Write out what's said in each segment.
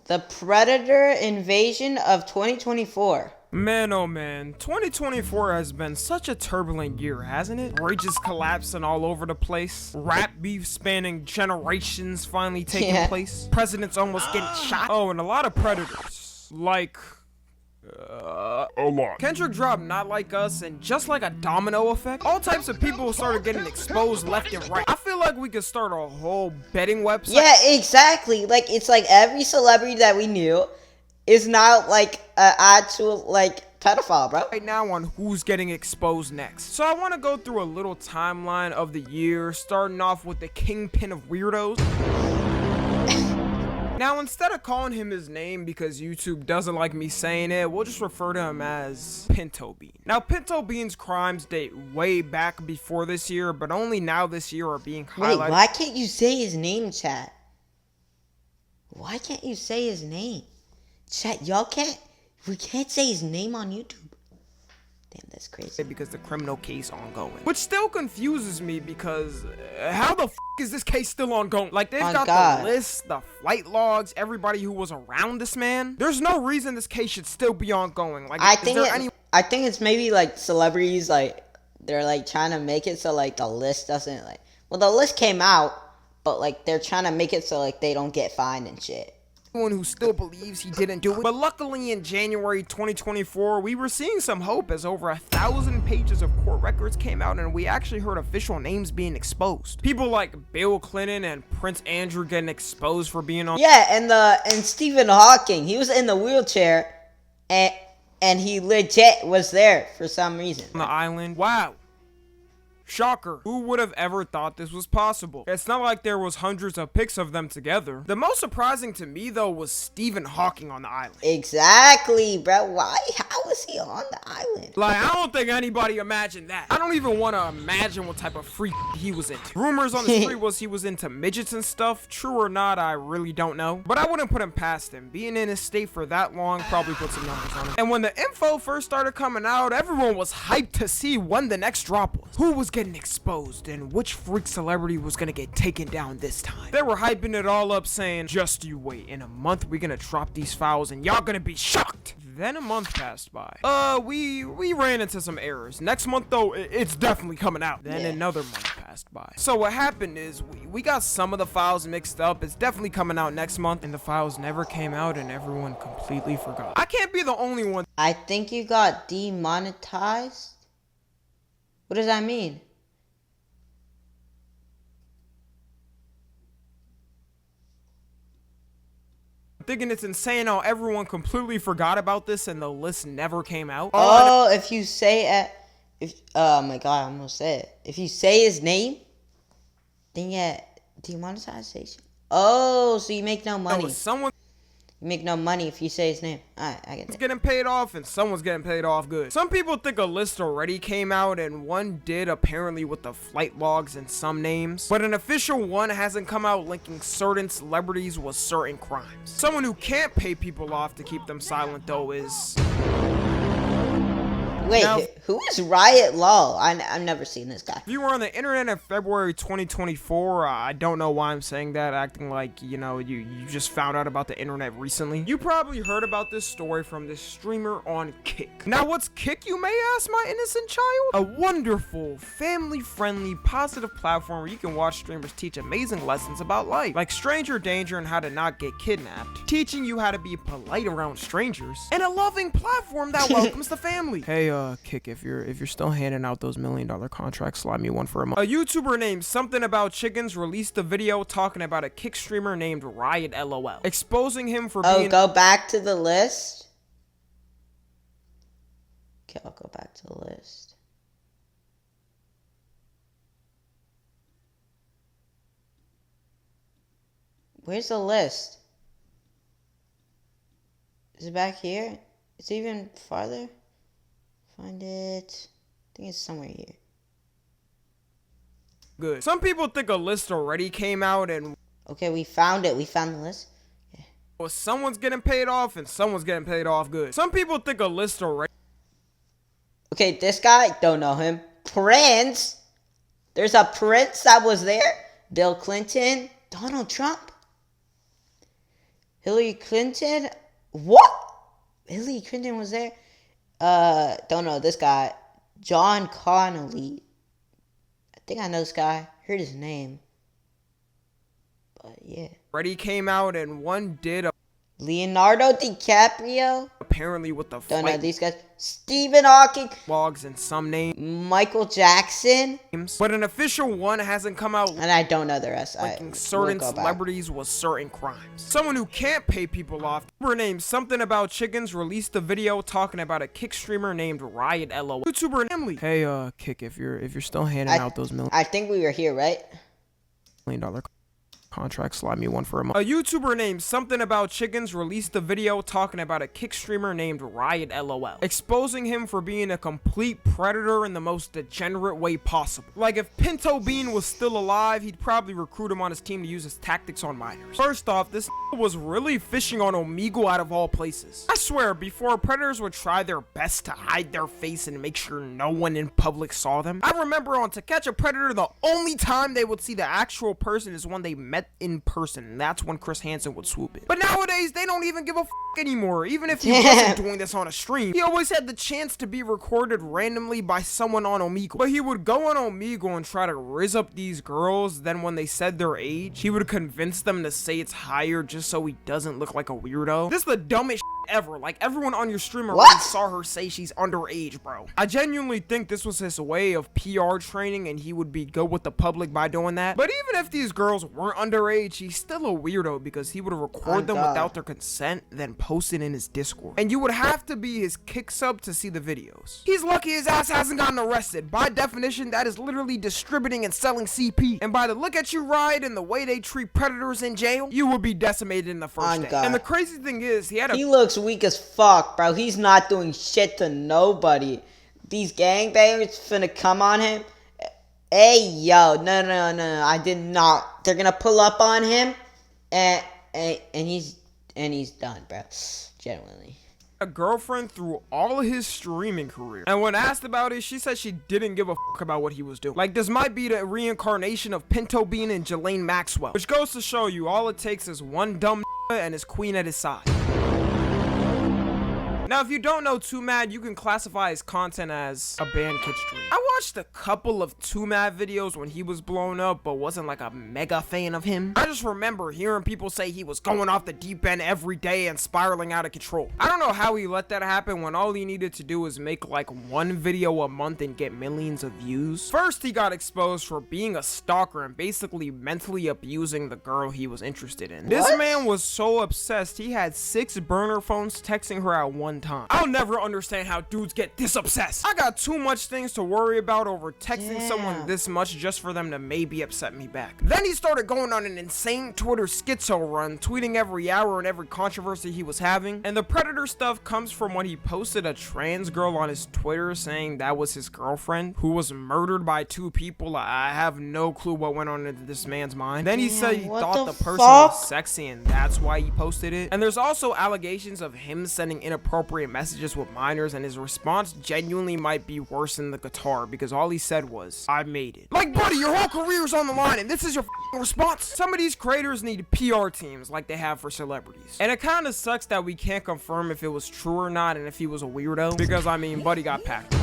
The Predator invasion of 2024. Man, oh man, 2024 has been such a turbulent year, hasn't it? Bridges collapsing all over the place, rap beef spanning generations finally taking place, presidents almost getting shot, oh, and a lot of predators, like, a lot. Kendrick dropped Not Like Us, and just like a domino effect, all types of people started getting exposed left and right. I feel like we could start a whole betting website. Yeah, exactly. Like, it's like every celebrity that we knew is now like an actual like pedophile, bro. Right now on who's getting exposed next. So I want to go through a little timeline of the year, starting off with the kingpin of weirdos. Now, instead of calling him his name because YouTube doesn't like me saying it, we'll just refer to him as Pinto Bean. Now, Pinto Bean's crimes date way back before this year, but only now this year are being highlighted. Wait, why can't you say his name, chat? Why can't you say his name? Chat, we can't say his name on YouTube. Damn, that's crazy. Because the criminal case ongoing. Which still confuses me because how the f is this case still ongoing? Like, they've got the list, the flight logs, everybody who was around this man. There's no reason this case should still be ongoing. Like, I think it's maybe like celebrities, like, they're like trying to make it so like the list doesn't like, well, the list came out, but like they're trying to make it so like they don't get fined and shit. Anyone who still believes he didn't do it. But luckily in January 2024, we were seeing some hope as over 1,000 pages of court records came out and we actually heard official names being exposed. People like Bill Clinton and Prince Andrew getting exposed for being on. Yeah, and Stephen Hawking, he was in the wheelchair and he legit was there for some reason. On the island. Wow. Shocker. Who would have ever thought this was possible? It's not like there was hundreds of pics of them together. The most surprising to me though was Stephen Hawking on the island. Exactly, bro. Why? How was he on the island? Like, I don't think anybody imagined that. I don't even want to imagine what type of freak he was into. Rumors on the street was he was into midgets and stuff. True or not, I really don't know. But I wouldn't put him past him. Being in his state for that long probably put some numbers on him. And when the info first started coming out, everyone was hyped to see when the next drop was. Who was getting exposed and which freak celebrity was gonna get taken down this time. They were hyping it all up saying, just you wait, in a month we're gonna drop these files and y'all gonna be shocked. Then a month passed by. We ran into some errors. Next month though, it's definitely coming out. Then another month passed by. So what happened is we got some of the files mixed up. It's definitely coming out next month and the files never came out and everyone completely forgot. I can't be the only one. I think you got demonetized. What does that mean? Thinking it's insane how everyone completely forgot about this and the list never came out. Oh, if you say oh my god, I almost said it. If you say his name, then yeah, demonetization. Oh, so you make no money. You make no money if you say his name. Alright, I get it. It's getting paid off and someone's getting paid off good. Some people think a list already came out and one did apparently with the flight logs and some names. But an official one hasn't come out linking certain celebrities with certain crimes. Someone who can't pay people off to keep them silent though is... Wait, now, who is Riot Law? I've never seen this guy. If you were on the internet in February 2024, I don't know why I'm saying that, acting like, you know, you just found out about the internet recently. You probably heard about this story from this streamer on Kick. Now, what's Kick, you may ask, my innocent child? A wonderful, family-friendly, positive platform where you can watch streamers teach amazing lessons about life, like stranger danger and how to not get kidnapped, teaching you how to be polite around strangers, and a loving platform that welcomes the family. Hey, Kick, if you're still handing out those $1 million contracts, slide me one for a month. A YouTuber named Something About Chickens released a video talking about a Kick streamer named Riot LOL, exposing him for being... go back to the list. Okay, I'll go back to the list. Where's the list? Is it back here? It's even farther? Find it. I think it's somewhere here. Good. Some people think a list already came out and... Okay, we found it. We found the list. Yeah. Well, someone's getting paid off and someone's getting paid off good. Some people think a list already... Okay, this guy, don't know him. Prince. There's a Prince that was there. Bill Clinton. Donald Trump. Hillary Clinton? What? Hillary Clinton was there? Don't know this guy. John Connolly. I think I know this guy. Heard his name. But yeah. Already came out and one did a Leonardo DiCaprio? apparently with the Don't know these guys. Stephen Hawking. Logs and some names. Michael Jackson. But an official one hasn't come out. And I don't know the rest. Linking certain celebrities with certain crimes. Someone who can't pay people off. YouTuber named Something About Chickens released a video talking about a Kick streamer named Riot LOL. YouTuber Emily. Hey, Kick, if you're still handing out those I think we were here, right? $1 million contract, slide me one for a month. A YouTuber named Something About Chickens released a video talking about a Kick streamer named Riot LOL, exposing him for being a complete predator in the most degenerate way possible. Like, if Pinto Bean was still alive, he'd probably recruit him on his team to use his tactics on minors. First off, this was really fishing on Omegle out of all places. I swear, before predators would try their best to hide their face and make sure no one in public saw them, I remember on To Catch a Predator, the only time they would see the actual person is when they met in person, and that's when Chris Hansen would swoop in. But nowadays, they don't even give a anymore. Even if he wasn't doing this on a stream, he always had the chance to be recorded randomly by someone on Omegle. But he would go on Omegle and try to rizz up these girls, then when they said their age, he would convince them to say it's higher just so he doesn't look like a weirdo. This is the dumbest ever. Like, everyone on your stream already saw her say she's underage, bro. I genuinely think this was his way of PR training, and he would be good with the public by doing that. But even if these girls weren't underage, he's still a weirdo because he would record them without their consent, then post it in his Discord. And you would have to be his Kick sub to see the videos. He's lucky his ass hasn't gotten arrested. By definition, that is literally distributing and selling CP. And by the look at you, Riot, and the way they treat predators in jail, you would be decimated in the first day. And the crazy thing is, he looks weak as fuck, bro. He's not doing shit to nobody. These gangbangers finna come on him. Hey, yo, no. I did not. They're gonna pull up on him, and he's done, bro. Genuinely. A girlfriend through all of his streaming career, and when asked about it, she said she didn't give a fuck about what he was doing. Like, this might be the reincarnation of Pinto Bean and Jelaine Maxwell, which goes to show you all it takes is one dumb and his queen at his side. Now, if you don't know Too Mad, you can classify his content as a banned kid stream. I watched a couple of Too Mad videos when he was blown up, but wasn't like a mega fan of him. I just remember hearing people say he was going off the deep end every day and spiraling out of control. I don't know how he let that happen when all he needed to do was make like one video a month and get millions of views. First, he got exposed for being a stalker and basically mentally abusing the girl he was interested in. This man was so obsessed, he had 6 burner phones texting her at one time. I'll never understand how dudes get this obsessed. I got too much things to worry about over texting someone this much just for them to maybe upset me back. Then he started going on an insane Twitter schizo run, tweeting every hour and every controversy he was having. And the predator stuff comes from when he posted a trans girl on his Twitter saying that was his girlfriend, who was murdered by 2 people. I have no clue what went on in this man's mind. Then he said he thought the person was sexy and that's why he posted it. And there's also allegations of him sending inappropriate messages with minors, and his response genuinely might be worse than the guitar because all he said was, "I made it." Like, buddy, your whole career's on the line and this is your response? Some of these creators need PR teams like they have for celebrities. And it kind of sucks that we can't confirm if it was true or not and if he was a weirdo, because I mean, buddy got packed.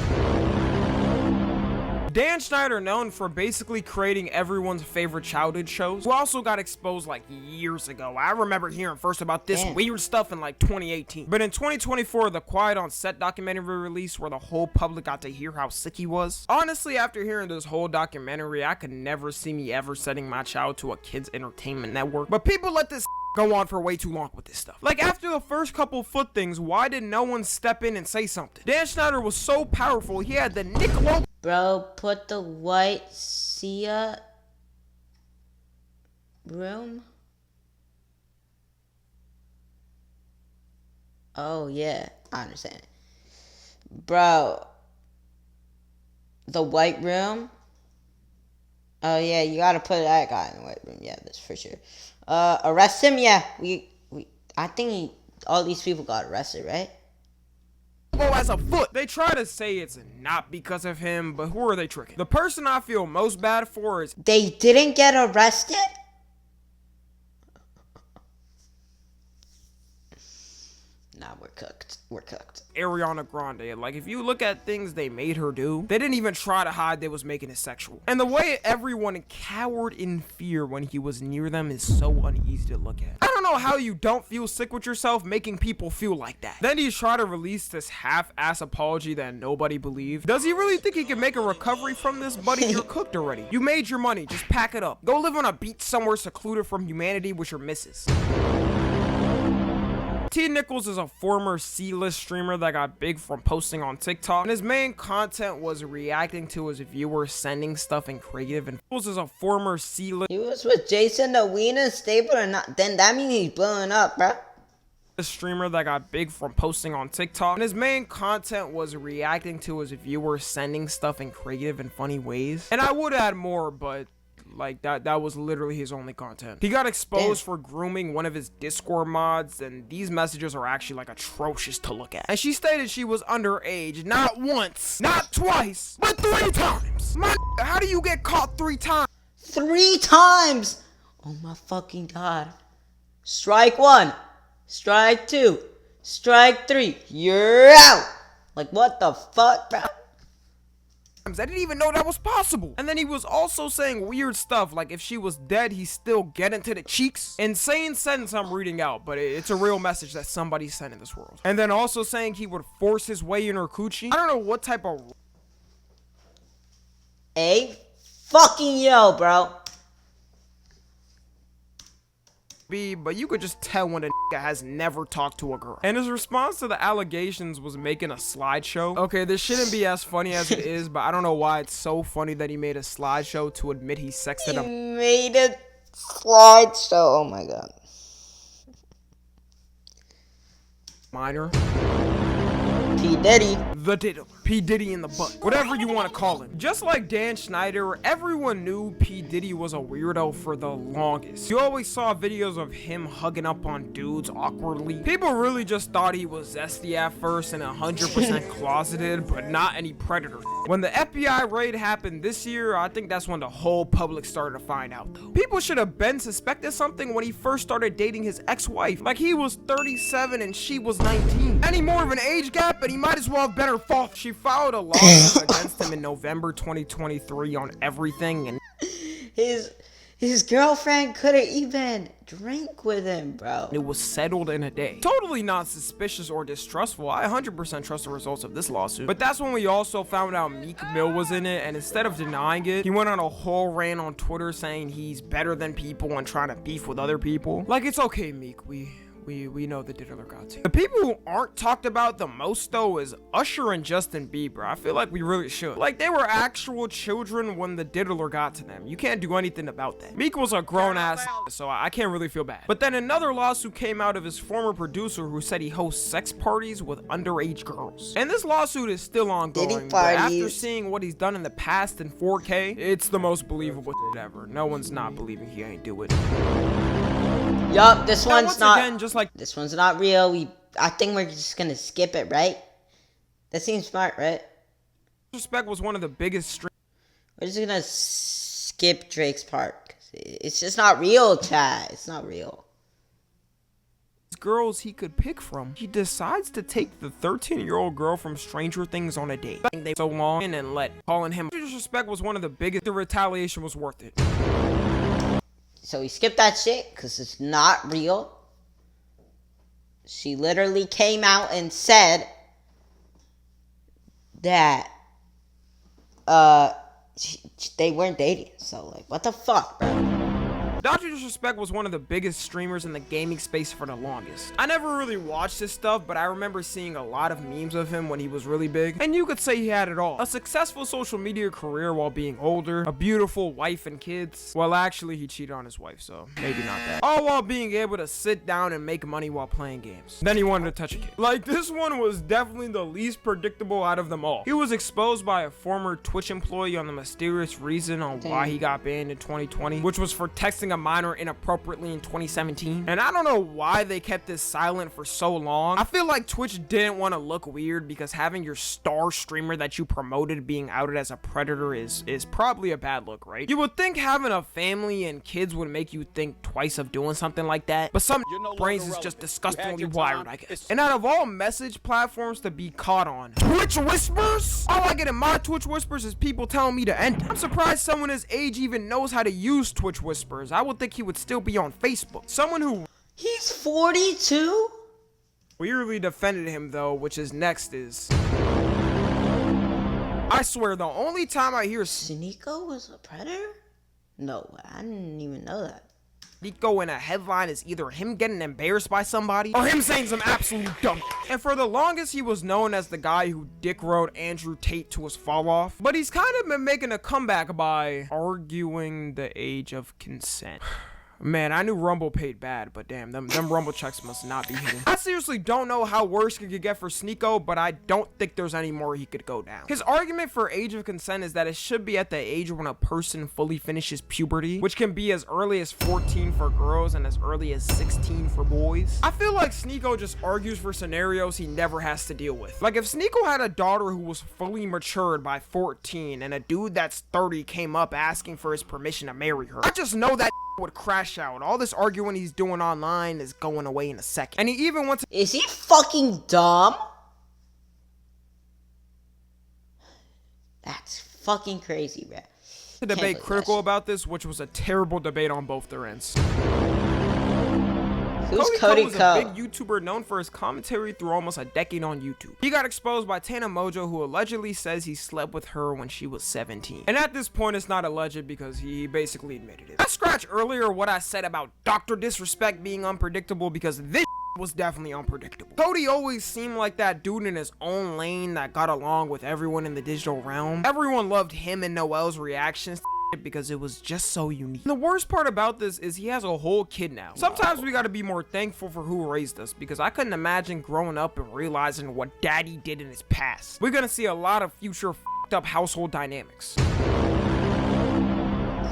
Dan Schneider, known for basically creating everyone's favorite childhood shows, who also got exposed like years ago. I remember hearing first about this weird stuff in like 2018. But in 2024, the Quiet on Set documentary released where the whole public got to hear how sick he was. Honestly, after hearing this whole documentary, I could never see me ever sending my child to a kids entertainment network. But people let this go on for way too long with this stuff. Like, after the first couple foot things, why did no one step in and say something? Dan Schneider was so powerful, he had the Nickelodeon. Bro, put the white Sia room. Oh, yeah, I understand. Bro, the white room. Oh, yeah, you gotta put that guy in the white room. Yeah, that's for sure. Arrest him? Yeah, I think all these people got arrested, right? As a foot. They try to say it's not because of him, but who are they tricking? The person I feel most bad for is they didn't get arrested? Nah, we're cooked. We're cooked. Ariana Grande. Like, if you look at things they made her do, they didn't even try to hide they was making it sexual. And the way everyone cowered in fear when he was near them is so uneasy to look at. I don't know how you don't feel sick with yourself making people feel like that. Then he tried to release this half-ass apology that nobody believed. Does he really think he can make a recovery from this? Buddy, you're cooked already. You made your money. Just pack it up. Go live on a beach somewhere secluded from humanity with your missus. T. Nichols is a former C-list streamer that got big from posting on TikTok, and his main content was reacting to his viewers sending stuff in creative. And Nichols is a former C-list. He was with Jason the Wiener Stable or not? Then that means he's blowing up, bro. A streamer that got big from posting on TikTok, and his main content was reacting to his viewers sending stuff in creative and funny ways. And I would add more, but like that was literally his only content. He got exposed for grooming one of his Discord mods, and these messages are actually like atrocious to look at. And she stated she was underage not once, not twice, but 3 times. How do you get caught 3 times? 3 times! Oh my fucking god. Strike 1. Strike 2. Strike 3. You're out! Like, what the fuck, bro? I didn't even know that was possible. And then he was also saying weird stuff, like if she was dead, he'd still get into the cheeks. Insane sentence I'm reading out, but it's a real message that somebody sent in this world. And then also saying he would force his way in her coochie. I don't know what type of... Fucking yo, bro. But you could just tell when a nigga has never talked to a girl. And his response to the allegations was making a slideshow. Okay, this shouldn't be as funny as it is, but I don't know why it's so funny that he made a slideshow to admit he sexted He made a slideshow. Oh my god. Minor. P. Diddy. The Diddler. P. Diddy in the butt. Whatever you want to call him. Just like Dan Schneider, everyone knew P. Diddy was a weirdo for the longest. You always saw videos of him hugging up on dudes awkwardly. People really just thought he was zesty at first and 100% closeted, but not any predator. When the FBI raid happened this year, I think that's when the whole public started to find out though. People should have been suspected something when he first started dating his ex-wife. Like he was 37 and she was 19. Any more of an age gap and he might as well have been her fault. She filed a lawsuit against him in November 2023 on everything, and his girlfriend couldn't even drink with him, bro. It was settled in a day. Totally not suspicious or distrustful. I 100% trust the results of this lawsuit. But that's when we also found out Meek Mill was in it, and instead of denying it, he went on a whole rant on Twitter saying he's better than people and trying to beef with other people. Like, it's okay, Meek. We know the Diddler got to. The people who aren't talked about the most though is Usher and Justin Bieber. I feel like we really should. Like they were actual children when the Diddler got to them. You can't do anything about that. Meek was a grown ass, so I can't really feel bad. But then another lawsuit came out of his former producer who said he hosts sex parties with underage girls. And this lawsuit is still ongoing. But after seeing what he's done in the past in 4K, it's the most believable shit ever. No one's not believing he ain't do it. Yup, this one's not. Again, just like this one's not real. I think we're just gonna skip it, right? That seems smart, right? Respect was one of the biggest. We're just gonna skip Drake's part. It's just not real, Chad. It's not real. Girls he could pick from. He decides to take the 13-year-old girl from Stranger Things on a date. They so long and let calling him disrespect was one of the biggest. The retaliation was worth it. So we skipped that shit because it's not real. She literally came out and said that they weren't dating. So like, what the fuck, bro? Dr. Disrespect was one of the biggest streamers in the gaming space for the longest. I never really watched his stuff, but I remember seeing a lot of memes of him when he was really big. And you could say he had it all. A successful social media career while being older, a beautiful wife and kids. Well, actually, he cheated on his wife, so maybe not that. All while being able to sit down and make money while playing games. Then he wanted to touch a kid. Like, this one was definitely the least predictable out of them all. He was exposed by a former Twitch employee on the mysterious reason on why he got banned in 2020, which was for texting a a minor inappropriately in 2017. And I don't know why they kept this silent for so long. I feel like Twitch didn't want to look weird because having your star streamer that you promoted being outed as a predator is probably a bad look, right? You would think having a family and kids would make you think twice of doing something like that, but some brains is just disgustingly wired, I guess. And out of all message platforms to be caught on, Twitch Whispers? All I get in my Twitch Whispers is people telling me to end it. I'm surprised someone his age even knows how to use Twitch Whispers. I would think he would still be on Facebook. Someone who... He's 42? Weirdly defended him though, which is next is... I swear, the only time I hear Sneako was a predator? No, I didn't even know that. Sneako in a headline is either him getting embarrassed by somebody or him saying some absolute dumb. And for the longest, he was known as the guy who dick rode Andrew Tate to his fall off. But he's kind of been making a comeback by arguing the age of consent. Man, I knew Rumble paid bad, but damn, them Rumble checks must not be hitting. I seriously don't know how worse it could get for Sneako, but I don't think there's any more he could go down. His argument for age of consent is that it should be at the age when a person fully finishes puberty, which can be as early as 14 for girls and as early as 16 for boys. I feel like Sneako just argues for scenarios he never has to deal with. Like if Sneako had a daughter who was fully matured by 14 and a dude that's 30 came up asking for his permission to marry her, I just know that would crash out. All this arguing he's doing online is going away in a second. And he even went to— Is he fucking dumb? That's fucking crazy, bro. To debate Critical about this, which was a terrible debate on both their ends. Who's Cody Ko is a big YouTuber known for his commentary through almost a decade on YouTube. He got exposed by Tana Mojo, who allegedly says he slept with her when she was 17. And at this point, it's not alleged because he basically admitted it. I scratched earlier what I said about Dr. Disrespect being unpredictable because this was definitely unpredictable. Cody always seemed like that dude in his own lane that got along with everyone in the digital realm. Everyone loved him and Noel's reactions because it was just so unique. And the worst part about this is he has a whole kid now. Sometimes we gotta be more thankful for who raised us because I couldn't imagine growing up and realizing what daddy did in his past. We're gonna see a lot of future f***ed up household dynamics.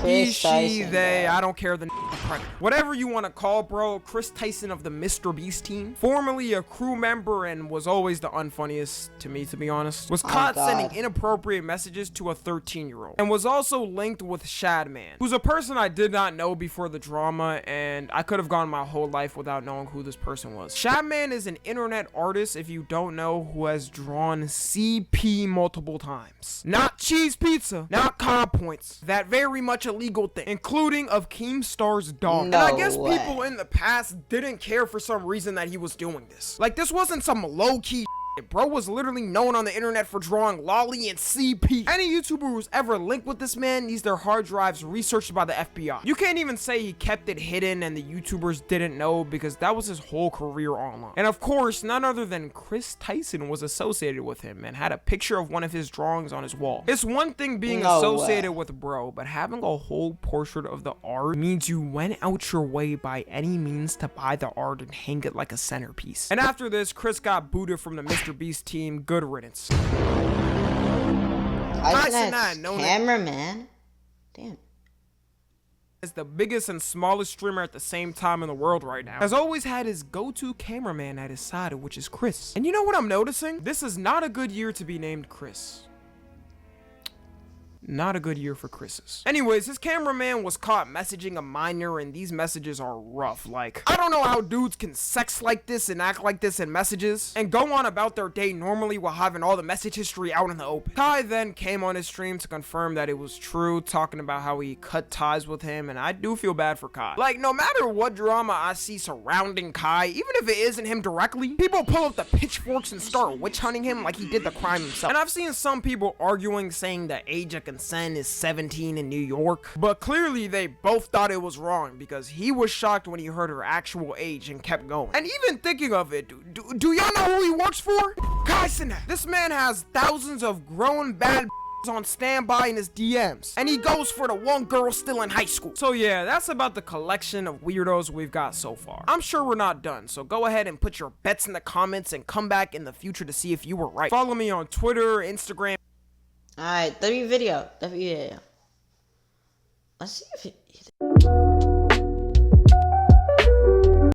He, she, they, I don't care, the predator. Whatever you want to call bro, Chris Tyson of the Mr. Beast team, formerly a crew member and was always the unfunniest to me, to be honest, was caught sending inappropriate messages to a 13-year-old and was also linked with Shadman, who's a person I did not know before the drama, and I could have gone my whole life without knowing who this person was. Shadman is an internet artist, if you don't know, who has drawn CP multiple times. Not cheese pizza, not cob points, that very much illegal thing, including of Keemstar's dog. And I guess people in the past didn't care for some reason that he was doing this. Like, this wasn't some low-key bro was literally known on the internet for drawing Lolly and CP. Any YouTuber who's ever linked with this man needs their hard drives researched by the FBI. You can't even say he kept it hidden and the YouTubers didn't know because that was his whole career online. And of course, none other than Chris Tyson was associated with him and had a picture of one of his drawings on his wall. It's one thing being associated with bro, but having a whole portrait of the art means you went out your way by any means to buy the art and hang it like a centerpiece. And after this, Chris got booted from the Mr. Beast team. Good riddance. Cameraman. Damn. As the biggest and smallest streamer at the same time in the world right now, has always had his go-to cameraman at his side, which is Chris. And you know what I'm noticing? This is not a good year to be named Chris. Not a good year for Chris's. Anyways, his cameraman was caught messaging a minor, and these messages are rough. Like, I don't know how dudes can sex like this and act like this in messages and go on about their day normally while having all the message history out in the open. Kai then came on his stream to confirm that it was true, talking about how he cut ties with him, and I do feel bad for Kai. Like, no matter what drama I see surrounding Kai, even if it isn't him directly, people pull up the pitchforks and start witch hunting him like he did the crime himself. And I've seen some people arguing saying the age of consent is 17 in New York, but clearly they both thought it was wrong because he was shocked when he heard her actual age and kept going. And even thinking of it, do y'all know who he works for? Kai Cenat. This man has thousands of grown bad on standby in his DMs, and he goes for the one girl still in high school. So yeah, that's about the collection of weirdos we've got so far. I'm sure we're not done, so go ahead and put your bets in the comments and come back in the future to see if you were right. Follow me on Twitter, Instagram. Alright, video. Let's see if it...